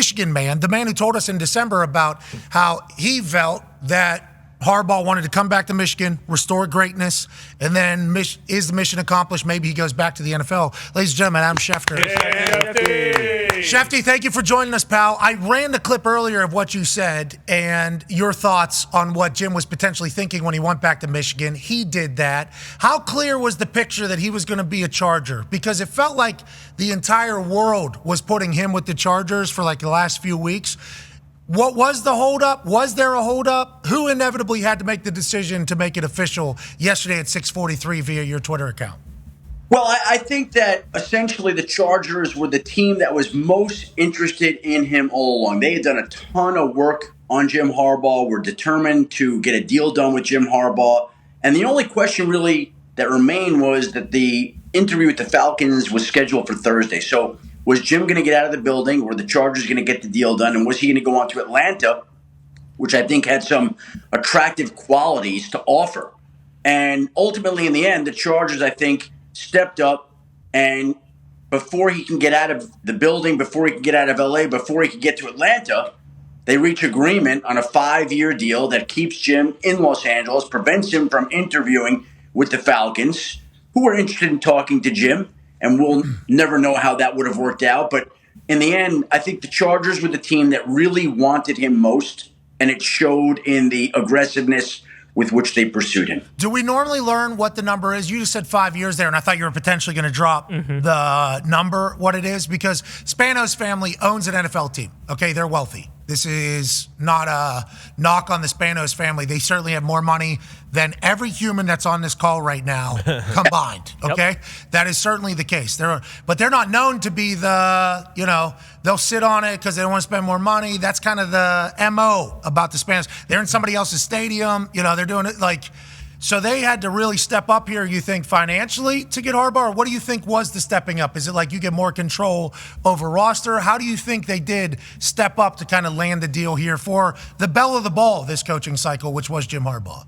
Michigan man, the man who told us in December about how he felt that Harbaugh wanted to come back to Michigan, restore greatness, and then is the mission accomplished? Maybe he goes back to the NFL. Ladies and gentlemen, I'm Schefter. Shefty, thank you for joining us, pal. I ran the clip earlier of what you said and your thoughts on what Jim was potentially thinking when he went back to Michigan. He did that. How clear was the picture that he was going to be a Charger? Because it felt like the entire world was putting him with the Chargers for like the last few weeks. What was the holdup? Was there a holdup? Who inevitably had to make the decision to make it official yesterday at 6:43 via your Twitter account? Well, I think that essentially the Chargers were the team that was most interested in him all along. They had done a ton of work on Jim Harbaugh, were determined to get a deal done with Jim Harbaugh. And the only question really that remained was that the interview with the Falcons was scheduled for Thursday. So was Jim going to get out of the building? Were the Chargers going to get the deal done? And was he going to go on to Atlanta, which I think had some attractive qualities to offer? And ultimately, in the end, the Chargers, I think, stepped up. And before he can get out of the building, before he can get out of L.A., before he can get to Atlanta, they reach agreement on a 5-year deal that keeps Jim in Los Angeles, prevents him from interviewing with the Falcons, who are interested in talking to Jim. And we'll never know how that would have worked out. But in the end, I think the Chargers were the team that really wanted him most, and it showed in the aggressiveness with which they pursued him. Do we normally learn what the number is? You just said 5 years there, and I thought you were potentially going to drop the number, what it is, because Spanos family owns an NFL team. Okay, they're wealthy. This is not a knock on the Spanos family. They certainly have more money than every human that's on this call right now combined, okay? Yep. That is certainly the case. But they're not known to be they'll sit on it because they don't want to spend more money. That's kind of the MO about the Spanos. They're in somebody else's stadium. They're doing it like... So they had to really step up here, you think, financially to get Harbaugh? Or what do you think was the stepping up? Is it like you get more control over roster? How do you think they did step up to kind of land the deal here for the belle of the ball this coaching cycle, which was Jim Harbaugh?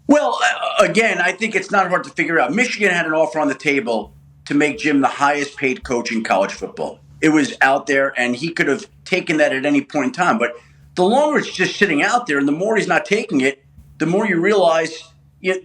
Well, again, I think it's not hard to figure out. Michigan had an offer on the table to make Jim the highest paid coach in college football. It was out there, and he could have taken that at any point in time. But the longer it's just sitting out there and the more he's not taking it, the more you realize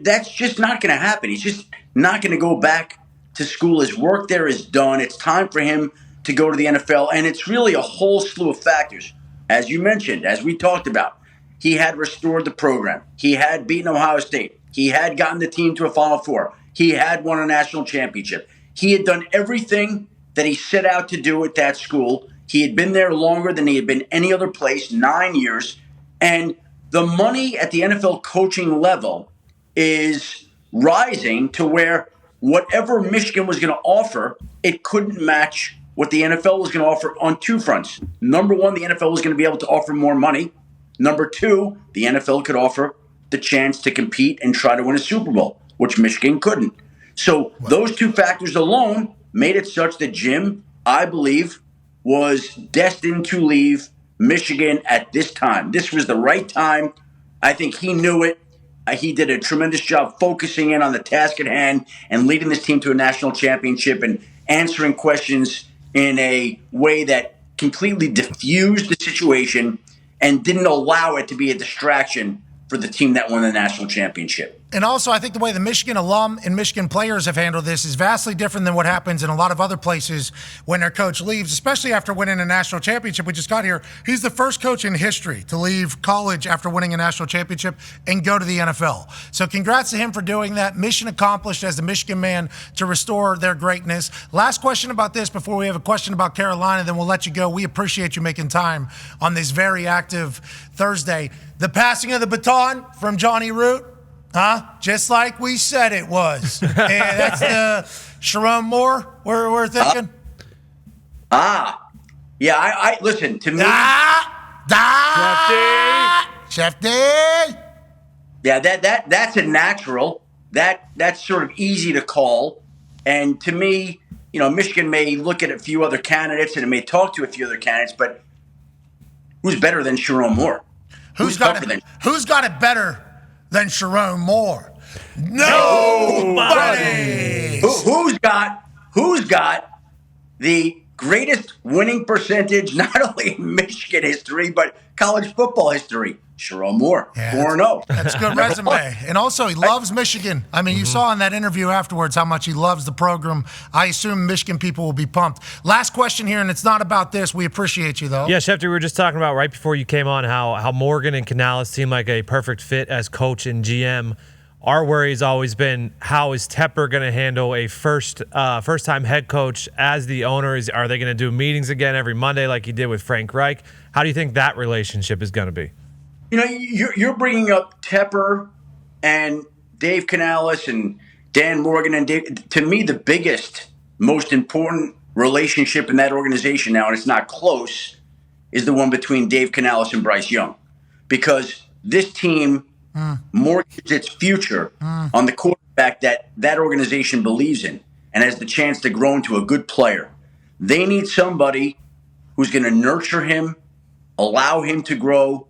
that's just not going to happen. He's just not going to go back to school. His work there is done. It's time for him to go to the NFL. And it's really a whole slew of factors. As you mentioned, as we talked about, he had restored the program. He had beaten Ohio State. He had gotten the team to a Final Four. He had won a national championship. He had done everything that he set out to do at that school. He had been there longer than he had been any other place, 9 years. And the money at the NFL coaching level is rising to where whatever Michigan was going to offer, it couldn't match what the NFL was going to offer on two fronts. Number one, the NFL was going to be able to offer more money. Number two, the NFL could offer the chance to compete and try to win a Super Bowl, which Michigan couldn't. So those two factors alone made it such that Jim, I believe, was destined to leave Michigan at this time. This was the right time. I think he knew it. He did a tremendous job focusing in on the task at hand and leading this team to a national championship and answering questions in a way that completely diffused the situation and didn't allow it to be a distraction for the team that won the national championship. And also, I think the way the Michigan alum and Michigan players have handled this is vastly different than what happens in a lot of other places when their coach leaves, especially after winning a national championship. We just got here. He's the first coach in history to leave college after winning a national championship and go to the NFL. So congrats to him for doing that. Mission accomplished as the Michigan man to restore their greatness. Last question about this before we have a question about Carolina, then we'll let you go. We appreciate you making time on this very active Thursday. The passing of the baton from Johnny Root. Just like we said it was. And that's the Sherrone Moore we're thinking. Yeah, I listen, to me. Schefty. Yeah, that's a natural. That's sort of easy to call. And to me, Michigan may look at a few other candidates and it may talk to a few other candidates, but who's better than Sherrone Moore? Who's got it better than Sherrone Moore? Nobody. Who's got the greatest winning percentage, not only in Michigan history, but college football history. Sherrone Moore, 4-0. That's a good resume. And also, he loves Michigan. I mean, you saw in that interview afterwards how much he loves the program. I assume Michigan people will be pumped. Last question here, and it's not about this. We appreciate you, though. Yeah, Schefter, we were just talking about right before you came on how Morgan and Canales seem like a perfect fit as coach and GM. Our worry has always been, how is Tepper going to handle a first-time head coach as the owner? Are they going to do meetings again every Monday like he did with Frank Reich? How do you think that relationship is going to be? You know, you're bringing up Tepper and Dave Canales and Dan Morgan. And Dave, to me, the biggest, most important relationship in that organization now, and it's not close, is the one between Dave Canales and Bryce Young. Because this team mortgages its future on the quarterback that organization believes in and has the chance to grow into a good player. They need somebody who's going to nurture him, allow him to grow,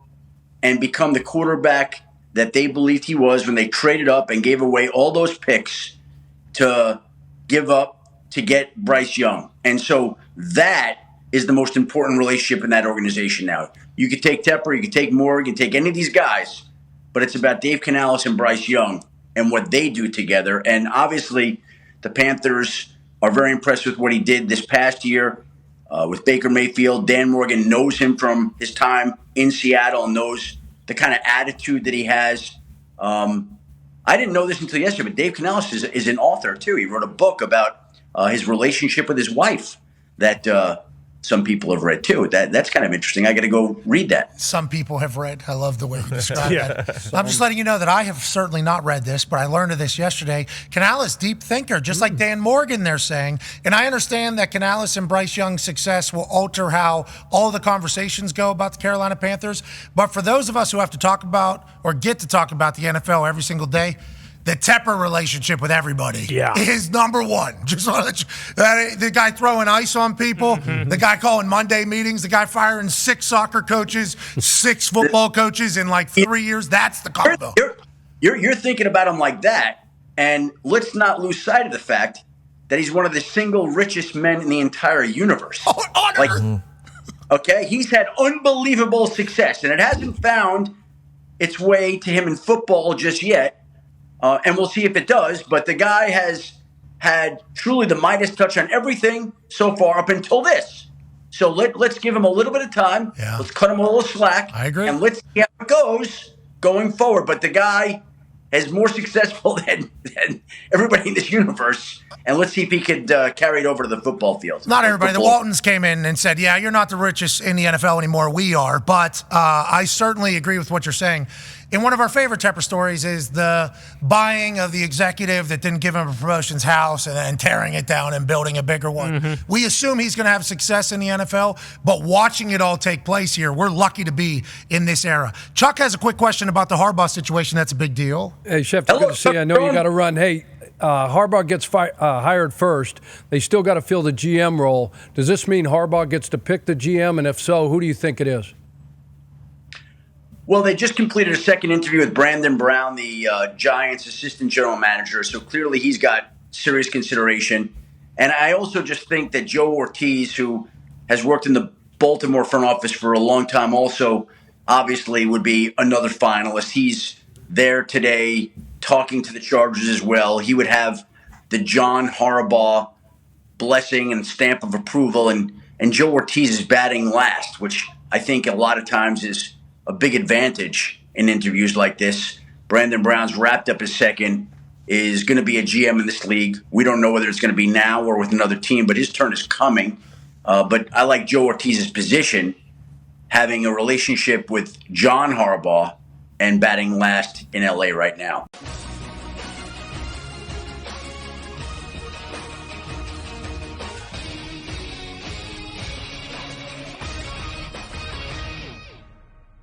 and become the quarterback that they believed he was when they traded up and gave away all those picks to give up to get Bryce Young. And so that is the most important relationship in that organization now. You could take Tepper, you could take Moore, you can take any of these guys, but it's about Dave Canales and Bryce Young and what they do together. And obviously, the Panthers are very impressed with what he did this past year with Baker Mayfield. Dan Morgan knows him from his time in Seattle and knows the kind of attitude that he has. I didn't know this until yesterday, but Dave Canales is an author, too. He wrote a book about his relationship with his wife that some people have read, too. That's kind of interesting. I got to go read that. Some people have read. I love the way you describe that. I'm just letting you know that I have certainly not read this, but I learned of this yesterday. Canales, deep thinker, just like Dan Morgan, they're saying. And I understand that Canales and Bryce Young's success will alter how all the conversations go about the Carolina Panthers. But for those of us who have to talk about or get to talk about the NFL every single day, the Tepper relationship with everybody is number one. Just the guy throwing ice on people, the guy calling Monday meetings, the guy firing 6 soccer coaches, 6 football coaches in like 3 years. That's the combo. You're thinking about him like that, and let's not lose sight of the fact that he's one of the single richest men in the entire universe. Okay, he's had unbelievable success, and it hasn't found its way to him in football just yet. And we'll see if it does. But the guy has had truly the Midas touch on everything so far up until this. So let's give him a little bit of time. Yeah. Let's cut him a little slack. I agree. And let's see how it goes going forward. But the guy is more successful than everybody in this universe. And let's see if he could carry it over to the football field. Not everybody. The Waltons came in and said, yeah, you're not the richest in the NFL anymore. We are. But I certainly agree with what you're saying. And one of our favorite Tepper stories is the buying of the executive that didn't give him a promotions house and then tearing it down and building a bigger one. We assume he's going to have success in the NFL, but watching it all take place here, we're lucky to be in this era. Chuck has a quick question about the Harbaugh situation. That's a big deal. Hey, Schefter, good to see you. I know you got to run. Hey, Harbaugh gets hired first. They still got to fill the GM role. Does this mean Harbaugh gets to pick the GM? And if so, who do you think it is? Well, they just completed a second interview with Brandon Brown, the Giants' assistant general manager. So clearly he's got serious consideration. And I also just think that Joe Ortiz, who has worked in the Baltimore front office for a long time, also obviously would be another finalist. He's there today talking to the Chargers as well. He would have the John Harbaugh blessing and stamp of approval. And Joe Ortiz is batting last, which I think a lot of times is a big advantage in interviews like this. Brandon Brown's wrapped up his second, is going to be a GM in this league. We don't know whether it's going to be now or with another team, but his turn is coming. But I like Joe Ortiz's position, having a relationship with John Harbaugh and batting last in LA right now.